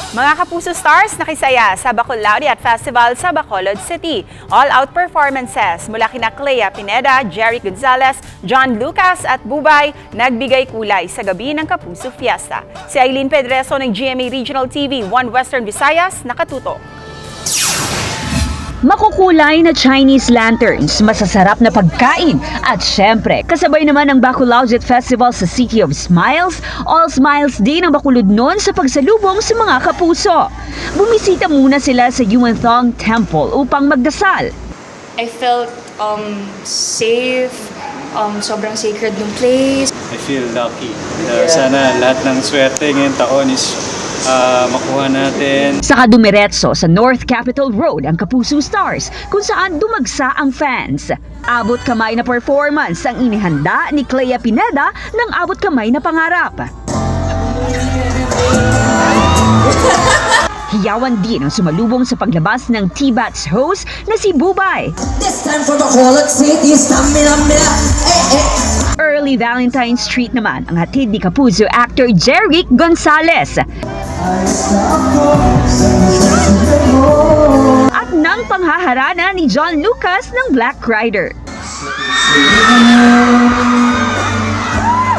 Mga Kapuso Stars nakisaya sa Bacolod Festival sa Bacolod City. All-out performances mula kina Clea Pineda, Jerry Gonzalez, John Lucas at Bubay nagbigay kulay sa gabi ng Kapuso Fiesta. Si Aileen Pedreso ng GMA Regional TV 1 Western Visayas nakatutok. Makukulay na Chinese lanterns, masasarap na pagkain at syempre, kasabay naman ang Bacolod Festival sa City of Smiles. All smiles din ang Bacolod noon sa pagsalubong sa mga kapuso. Bumisita muna sila sa Yuan Thong Temple upang magdasal. I felt safe, sobrang sacred ng place. I feel lucky. Sana lahat ng swerte ngayong taon is makuha natin. Saka dumiretso sa North Capitol Road ang Kapuso Stars kung saan dumagsa ang fans. Abot kamay na performance ang inihanda ni Clea Pineda ng abot kamay na pangarap. Hiyawan din ang sumalubong sa paglabas ng T-Bats host na si Bubay. This time for Bacolod City, Early Valentine's treat naman ang hatid ni Kapuso actor Jerry Gonzalez. At nang panghaharana ni John Lucas ng Black Rider.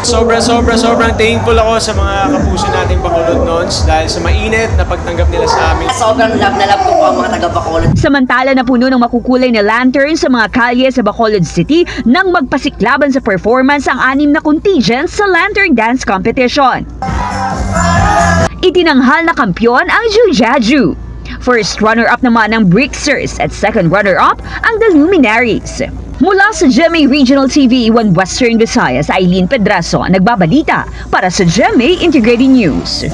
Sobrang thankful ako sa mga kapuso nating Bacolod Nons dahil sa mainit na pagtanggap nila sa amin. Sobrang love na love ko po ang mga taga-Bacolod. Samantala na puno ng makukulay na lantern sa mga kalye sa Bacolod City nang magpasiklaban sa performance ang 6 na contingents sa Lantern Dance Competition. Itinanghal na kampyon ang Jujaju. First runner-up naman ang Brixers at second runner-up ang The Luminaries. Mula sa GMA Regional TV 1 Western Visayas, Aileen Pedreso ang nagbabalita para sa GMA Integrated News.